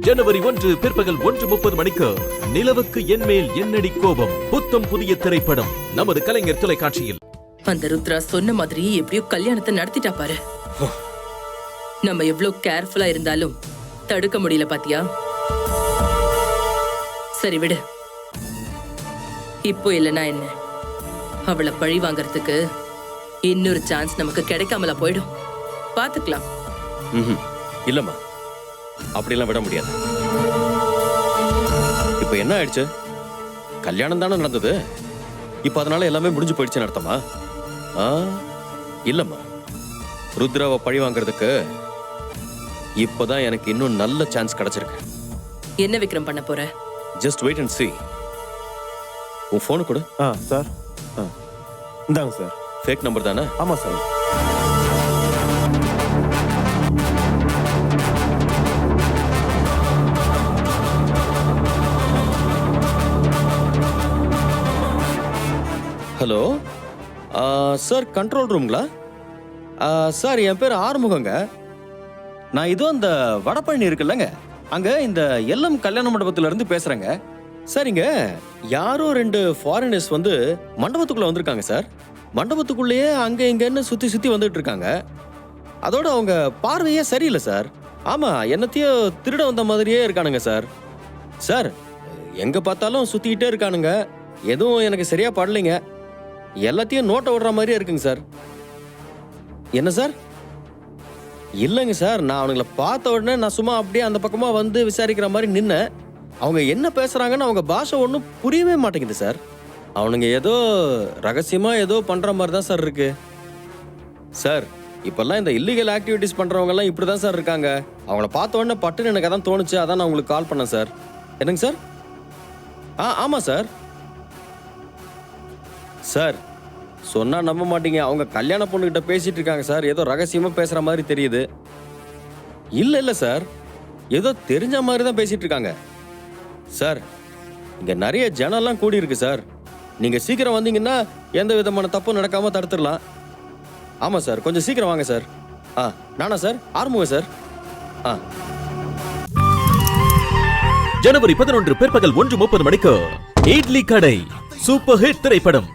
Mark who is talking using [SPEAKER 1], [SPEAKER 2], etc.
[SPEAKER 1] ஜனவரி 1 பிற்பகல் 1:30 மணிக்கு நிலவுக்கு என்மேல் என்னடி கோபம் புத்தம் புதிய திரைப்படம் நமது கலைஞர் தொலைக்காட்சியில்.
[SPEAKER 2] அந்த ருத்ரா சொன்ன மாதிரி எப்படியோ கல்யாணத்தை நடத்திட்டா பாரு. நம்ம எவ்வளவு கேர்ஃபுல்லா இருந்தாலும் தடுக்க முடியல பாத்தியா? சரி விடு, இப்போ இல்லைன்னா என்ன, அவளை பழி வாங்கறதுக்கு இன்னொரு சான்ஸ் நமக்கு கிடைக்காமலா போயிடும். பாத்துக்கலாம்.
[SPEAKER 3] இல்லம்மா, அப்படிலாம் விட முடியாது. இப்ப என்ன ஆயிடுச்சு? கல்யாணம் தானே நடந்தது. இப்ப அதனால எல்லாமே முடிஞ்சு போயிடுச்சு நடத்தமா? இல்லம்மா, ருத்ராவை பழி வாங்குறதுக்கு இப்பதான் எனக்கு இன்னும் நல்ல சான்ஸ் கிடைச்சிருக்கு.
[SPEAKER 2] என்ன விக்ரம் பண்ண போற?
[SPEAKER 3] Just wait and see. உன் போன் கொடு.
[SPEAKER 4] சார், இந்தாங்க சார்.
[SPEAKER 3] ஃபேக் நம்பர் தானே?
[SPEAKER 4] ஆமா சார்.
[SPEAKER 3] ஹலோ சார், கண்ட்ரோல் ரூம்ங்களா? சார், என் பேர் ஆறுமுகங்க. நான் இதோ அந்த வடபழனி இருக்குல்லங்க, அங்க இந்த எல்எம் கல்யாண மண்டபத்துல இருந்து பேசுறேங்க. சார், இங்க யாரோ 2 ஃபாரினர்ஸ் வந்து மண்டபத்துக்குள்ள வந்திருக்காங்க சார். மண்டபத்துக்குள்ளேயே அங்க இங்கன்னு சுத்தி சுத்தி வந்துட்டு இருக்காங்க. அதோட அவங்க பார்வையே சரியில்லை சார். ஆமா, என்னத்தையும் திருட வந்த மாதிரியே இருக்கானுங்க சார். சார், எங்க பார்த்தாலும் சுத்திக்கிட்டே இருக்கானுங்க. எதுவும் எனக்கு சரியா படலைங்க. எல்லாத்தையும் நோட்டை விடுற மாதிரியே இருக்குங்க சார். என்ன சார்? இல்லைங்க சார், நான் அவனுங்களை பார்த்த உடனே நான் சும்மா அப்படியே அந்த பக்கமா வந்து விசாரிக்கிற மாதிரி நின்னேன். அவங்க என்ன பேசுறாங்கன்னு அவங்க பாஷை ஒன்றும் புரியவே மாட்டேங்குது சார். அவனுங்க ஏதோ ரகசியமா ஏதோ பண்ற மாதிரி தான் சார் இருக்கு. சார், இப்பெல்லாம் இந்த இல்லீகல் ஆக்டிவிட்டிஸ் பண்றவங்க எல்லாம் இப்படிதான் சார் இருக்காங்க. அவங்கள பார்த்த உடனே பட்டுன்னு எனக்கு அதான் தோணுச்சு. அதான் நான் உங்களுக்கு கால் பண்ணேன் சார். என்னங்க சார்? ஆமா சார். சார், சொன்னா நம்ப மாட்டீங்க, அவங்க கல்யாண பொண்ணுகிட்ட பேசிட்டு இருக்காங்க சார். ஏதோ ரகசியமா பேசுற மாதிரி தெரியுது. இல்ல சார், ஏதோ தெரிஞ்ச மாதிரி தான் பேசிட்டு இருக்காங்க சார். இங்க நிறைய ஜனம்லாம் கூடி இருக்கு சார். நீங்க சீக்கிரம் வந்தீங்கன்னா எந்த விதமான தப்பும் நடக்காம தடுத்துடலாம். ஆமா சார், கொஞ்சம் சீக்கிரம் வாங்க சார். நானா சார்? ஆறுமுகம் சார்.
[SPEAKER 1] ஜனவரி 11 பிற்பகல் 1:30 மணிக்கு இட்லி கடை சூப்பர் ஹிட் திரைப்படம்.